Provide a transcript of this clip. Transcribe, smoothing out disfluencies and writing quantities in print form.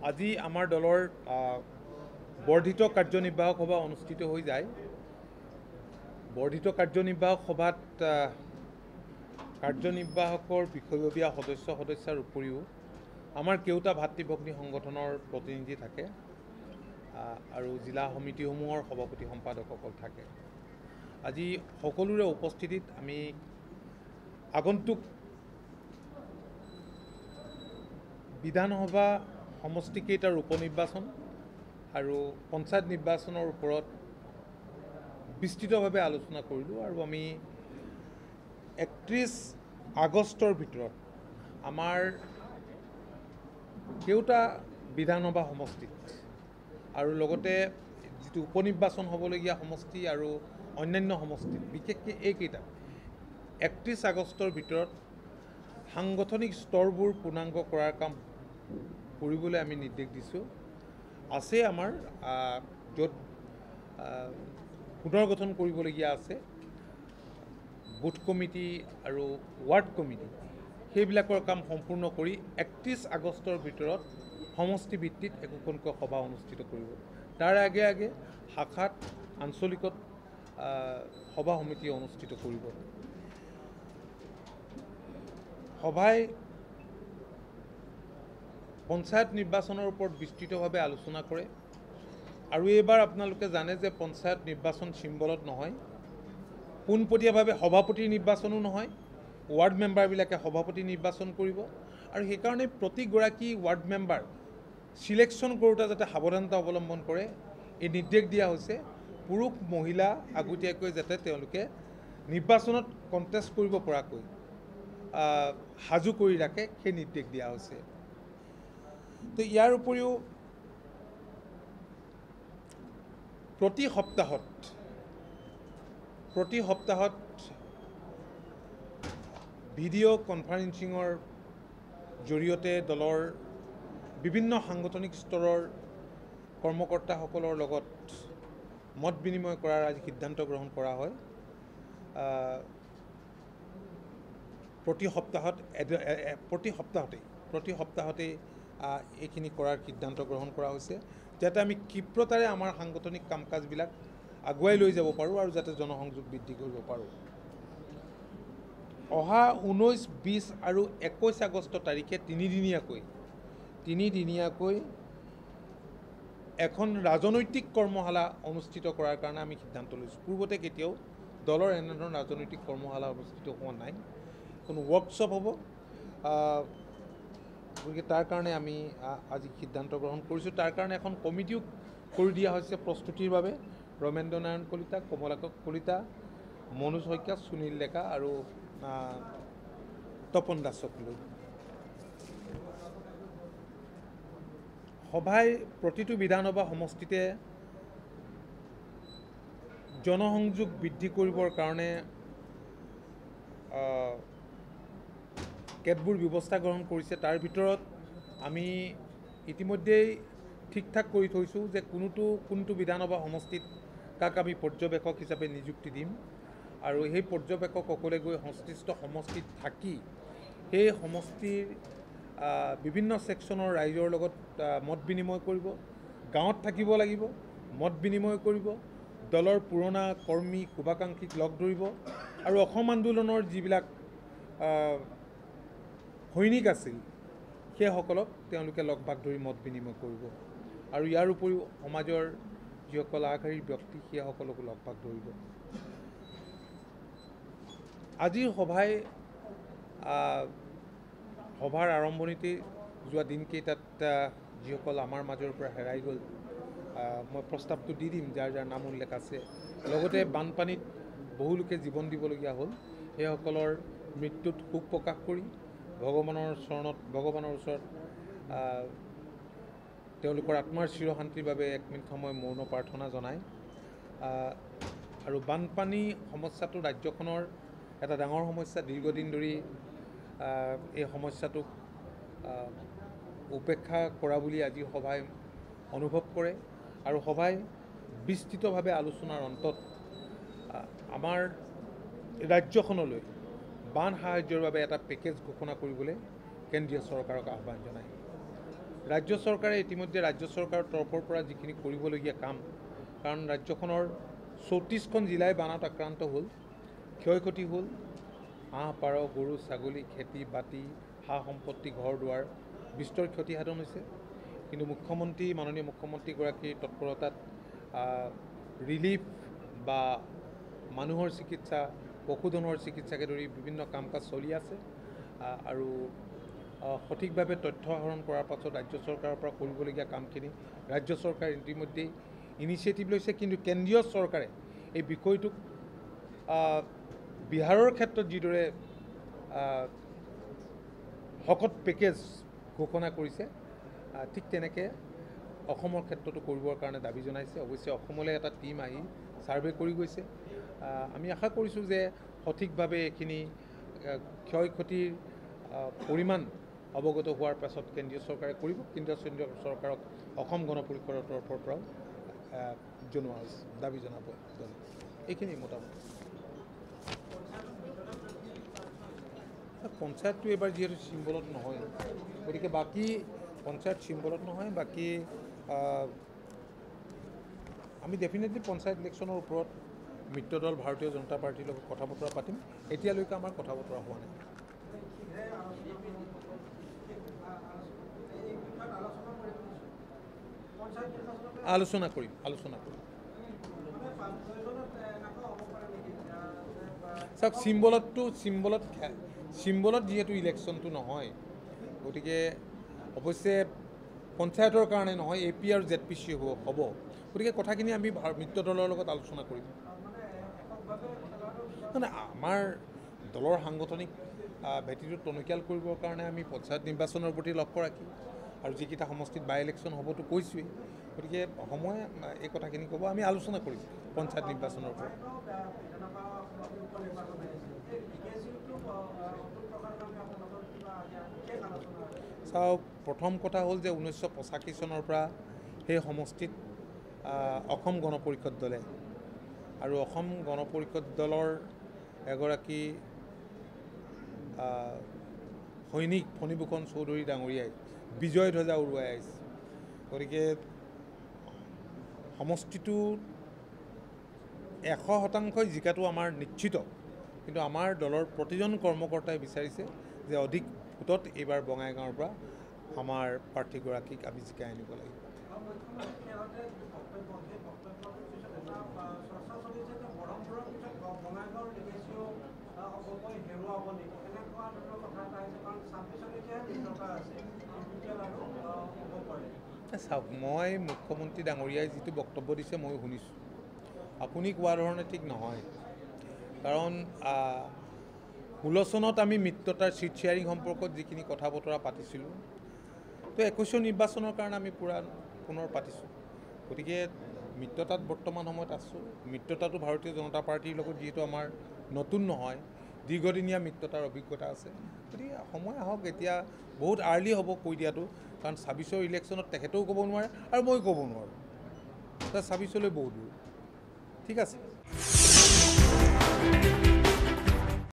আজি আমাৰ দলৰ বৰ্ধিত কাৰ্যনিৰ্বাহক সভা অনুষ্ঠিত হৈ যায়। বৰ্ধিত কাৰ্যনিৰ্বাহক সভাত কাৰ্যনিৰ্বাহকৰ বিষয়ববীয়া সদস্যৰ উপৰিও আমাৰ কেউটা ভাতৃভগ্নী সংগঠনৰ প্ৰতিনিধি থাকে আৰু জিলা সমিতিসমূহৰ সভাপতি সম্পাদকসকল থাকে। আজি সকলোৰে উপস্থিতিত আমি আগন্তুক বিধানসভা সমষ্টিকেইটাৰ উপনিৰ্বাচন আৰু পঞ্চায়ত নিৰ্বাচনৰ ওপৰত বিস্তৃতভাৱে আলোচনা কৰিলোঁ আৰু আমি 31 আগষ্টৰ ভিতৰত আমাৰ কেউটা বিধানসভা সমষ্টিত আৰু লগতে যিটো উপনিৰ্বাচন হ'বলগীয়া সমষ্টি আৰু অন্যান্য সমষ্টিত বিশেষকৈ এইকেইটা 31 আগষ্টৰ ভিতৰত সাংগঠনিক স্তৰবোৰ পূৰ্ণাংগ কৰাৰ কাম কৰিবলৈ আমি নিৰ্দেশ দিছোঁ। আছে আমাৰ য'ত পুনৰ্গঠন কৰিবলগীয়া আছে বুথ কমিটি আৰু ৱাৰ্ড কমিটি, সেইবিলাকৰ কাম সম্পূৰ্ণ কৰি 31 আগষ্টৰ ভিতৰত সমষ্টি ভিত্তিত একোখনকৈ সভা অনুষ্ঠিত কৰিব। তাৰ আগে আগে শাখাত আঞ্চলিকত সভা সমিতি অনুষ্ঠিত কৰিব। সভাই পঞ্চায়ত নিৰ্বাচনৰ ওপৰত বিস্তৃতভাৱে আলোচনা কৰে আৰু এইবাৰ আপোনালোকে জানে যে পঞ্চায়ত নিৰ্বাচন চিম্বলত নহয়, পোনপটীয়াভাৱে সভাপতিৰ নিৰ্বাচনো নহয়, ৱাৰ্ড মেম্বাৰবিলাকে সভাপতি নিৰ্বাচন কৰিব আৰু সেইকাৰণে প্ৰতিগৰাকী ৱাৰ্ড মেম্বাৰ চিলেকশ্যন কৰোঁতে যাতে সাৱধানতা অৱলম্বন কৰে এই নিৰ্দেশ দিয়া হৈছে। পুৰুষ মহিলা আগতীয়াকৈ যাতে তেওঁলোকে নিৰ্বাচনত কণ্টেষ্ট কৰিব পৰাকৈ সাজু কৰি ৰাখে সেই নিৰ্দেশ দিয়া হৈছে। তো ইয়াৰ উপৰিও প্ৰতি সপ্তাহত ভিডিঅ' কনফাৰেন্সিঙৰ জৰিয়তে দলৰ বিভিন্ন সাংগঠনিক স্তৰৰ কৰ্মকৰ্তাসকলৰ লগত মত বিনিময় কৰাৰ আজি সিদ্ধান্ত গ্ৰহণ কৰা হয়। প্ৰতি সপ্তাহতেই এইখিনি কৰাৰ সিদ্ধান্ত গ্ৰহণ কৰা হৈছে যাতে আমি ক্ষিপ্ৰতাৰে আমাৰ সাংগঠনিক কাম কাজবিলাক আগুৱাই লৈ যাব পাৰোঁ আৰু যাতে জনসংযোগ বৃদ্ধি কৰিব পাৰোঁ। অহা 19, 20 আৰু 21 আগষ্ট তাৰিখে তিনিদিনীয়াকৈ এখন ৰাজনৈতিক কৰ্মশালা অনুষ্ঠিত কৰাৰ কাৰণে আমি সিদ্ধান্ত লৈছোঁ। পূৰ্বতে কেতিয়াও দলৰ এনেধৰণৰ ৰাজনৈতিক কৰ্মশালা অনুষ্ঠিত হোৱা নাই, কোনো ৱৰ্কশ্বপ হ'ব। গতিকে তাৰ কাৰণে আমি আজি সিদ্ধান্ত গ্ৰহণ কৰিছোঁ। তাৰ কাৰণে এখন কমিটিও কৰি দিয়া হৈছে প্ৰস্তুতিৰ বাবে। ৰমেন্দ্ৰ নাৰায়ণ কলিতা, কমলাক্ষ কলিতা, মনোজ শইকীয়া, সুনীল ডেকা আৰু তপন দাসক লৈ। সভাই প্ৰতিটো বিধানসভা সমষ্টিতে জনসংযোগ বৃদ্ধি কৰিবৰ কাৰণে কেতবোৰ ব্যৱস্থা গ্ৰহণ কৰিছে। তাৰ ভিতৰত আমি ইতিমধ্যেই ঠিক ঠাক কৰি থৈছোঁ যে কোনটো বিধানসভা সমষ্টিত কাক আমি পৰ্যবেক্ষক হিচাপে নিযুক্তি দিম আৰু সেই পৰ্যবেক্ষকসকলে গৈ সংশ্লিষ্ট সমষ্টিত থাকি সেই সমষ্টিৰ বিভিন্ন ছেকশ্যনৰ ৰাইজৰ লগত মত বিনিময় কৰিব, গাঁৱত থাকিব লাগিব, মত বিনিময় কৰিব, দলৰ পুৰণা কৰ্মী শুভাকাংক্ষীক লগ ধৰিব আৰু অসম আন্দোলনৰ যিবিলাক সৈনিক আছিল সেইসকলক তেওঁলোকে লগ ভাগ ধৰি মত বিনিময় কৰিব আৰু ইয়াৰ উপৰিও সমাজৰ যিসকল আগশাৰীৰ ব্যক্তি সেইসকলকো লগ ভাগ ধৰিব। আজিৰ সভাৰ আৰম্ভণিতে যোৱা দিনকেইটাত যিসকল আমাৰ মাজৰ পৰা হেৰাই গ'ল, মই প্ৰস্তাৱটো দি দিম যাৰ যাৰ নাম উল্লেখ আছে। লগতে বানপানীত বহু লোকে জীৱন দিবলগীয়া হ'ল, সেইসকলৰ মৃত্যুত শোক প্ৰকাশ কৰি ভগৱানৰ ওচৰত তেওঁলোকৰ আত্মাৰ চিৰশান্তিৰ বাবে 1 মিনিট সময় মৌন প্ৰাৰ্থনা জনায়। আৰু বানপানী সমস্যাটো ৰাজ্যখনৰ এটা ডাঙৰ সমস্যা। দীৰ্ঘদিন ধৰি এই সমস্যাটোক উপেক্ষা কৰা বুলি আজি সভাই অনুভৱ কৰে আৰু সভাই বিস্তৃতভাৱে আলোচনাৰ অন্তত আমাৰ ৰাজ্যখনলৈ বান সাহায্যৰ বাবে এটা পেকেজ ঘোষণা কৰিবলৈ কেন্দ্ৰীয় চৰকাৰক আহ্বান জনায়। ৰাজ্য চৰকাৰে ইতিমধ্যে ৰাজ্য চৰকাৰৰ তৰফৰ পৰা যিখিনি কৰিবলগীয়া কাম, কাৰণ ৰাজ্যখনৰ 34খন জিলাই বানত আক্ৰান্ত হ'ল, ক্ষয়-ক্ষতি হ'ল, হাঁহ পাৰ গৰু ছাগলী খেতি বাতি সা সম্পত্তি ঘৰ দুৱাৰ বিস্তৰ ক্ষতিসাধন হৈছে। কিন্তু মাননীয় মুখ্যমন্ত্ৰীগৰাকীৰ তৎপৰতাত ৰিলিফ বা মানুহৰ চিকিৎসা পশুধনৰ চিকিৎসাকে ধৰি বিভিন্ন কাম কাজ চলি আছে আৰু সঠিকভাৱে তথ্য আহৰণ কৰাৰ পাছত ৰাজ্য চৰকাৰৰ পৰা কৰিবলগীয়া কামখিনি ৰাজ্য চৰকাৰে ইতিমধ্যেই ইনিচিয়েটিভ লৈছে। কিন্তু কেন্দ্ৰীয় চৰকাৰে এই বিষয়টোক বিহাৰৰ ক্ষেত্ৰত যিদৰে শকত পেকেজ ঘোষণা কৰিছে ঠিক তেনেকৈ অসমৰ ক্ষেত্ৰতো কৰিবৰ কাৰণে দাবী জনাইছে। অৱশ্যে অসমলৈ এটা টীম আহি ছাৰ্ভে কৰি গৈছে। আমি আশা কৰিছোঁ যে সঠিকভাৱে এইখিনি ক্ষয় ক্ষতিৰ পৰিমাণ অৱগত হোৱাৰ পাছত কেন্দ্ৰীয় চৰকাৰে কৰিব। কেন্দ্ৰীয় চৰকাৰক অসম গণ পৰিষদৰ তৰফৰ পৰাও জনোৱা হৈছে, দাবী জনাব দলে। এইখিনি মোটামুটি পঞ্চায়তটো এইবাৰ যিহেতু চিম্বলত নহয়, গতিকে বাকী পঞ্চায়ত চিম্বলত নহয়, বাকী আমি ডেফিনেটলি পঞ্চায়ত ইলেকশ্যনৰ ওপৰত মিত্ৰ দল ভাৰতীয় জনতা পাৰ্টিৰ লগত কথা বতৰা পাতিম। এতিয়ালৈকে আমাৰ কথা বতৰা হোৱা নাই। আলোচনা কৰিম। চাওক, চিম্বলত যিহেতু ইলেকশ্যনটো নহয়, গতিকে অৱশ্যে পঞ্চায়তৰ কাৰণে নহয়, AP আৰু ZPC হ'ব। গতিকে কথাখিনি আমি মিত্ৰ দলৰ লগত আলোচনা কৰিম। মানে আমাৰ দলৰ সাংগঠনিক ভেটিটো টনকিয়াল কৰিবৰ কাৰণে আমি পঞ্চায়ত নিৰ্বাচনৰ প্ৰতি লক্ষ্য ৰাখি আৰু যিকেইটা সমষ্টিত বাই ইলেকশ্যন হ'বতো কৈছোৱেই, গতিকে সময়ে এই কথাখিনি ক'ব। আমি আলোচনা কৰিম পঞ্চায়ত নিৰ্বাচনৰ পৰা। চাওক, প্ৰথম কথা হ'ল যে 1985 চনৰ পৰা সেই সমষ্টিত অসম গণ পৰিষদ দলে আৰু অসম গণ পৰিষদ দলৰ এগৰাকী সৈনিক ফণীভূষণ চৌধুৰী ডাঙৰীয়াই বিজয় ধ্বজা উৰুৱাই আহিছে। গতিকে সমষ্টিটো 100% জিকাটো আমাৰ নিশ্চিত, কিন্তু আমাৰ দলৰ প্ৰতিজন কৰ্মকৰ্তাই বিচাৰিছে যে অধিক ভোটত এইবাৰ বঙাইগাঁৱৰ পৰা আমাৰ প্ৰাৰ্থীগৰাকীক আমি জিকাই আনিব লাগিব। চাওক, মই মুখ্যমন্ত্ৰী ডাঙৰীয়াই যিটো বক্তব্য দিছে মই শুনিছোঁ। আপুনি কোৱা ধৰণে ঠিক নহয়, কাৰণ 16 চনত আমি মিত্ৰতাৰ চিট শ্বেয়াৰিং সম্পৰ্কত যিখিনি কথা বতৰা পাতিছিলোঁ, তো 21 নিৰ্বাচনৰ কাৰণে আমি পুনৰ পাতিছোঁ। গতিকে মিত্ৰতাত বৰ্তমান সময়ত আছোঁ। মিত্ৰতাটো ভাৰতীয় জনতা পাৰ্টিৰ লগত যিহেতু আমাৰ নতুন নহয়, দীৰ্ঘদিনীয়া মিত্ৰতাৰ অভিজ্ঞতা আছে। গতিকে সময় আহক, এতিয়া বহুত আৰ্লি হ'ব কৈ দিয়াটো, কাৰণ 26ৰ ইলেকশ্যনত তেখেতেও ক'ব নোৱাৰে আৰু মই ক'ব নোৱাৰোঁ। 26লৈ বহুত দূৰ। ঠিক আছে।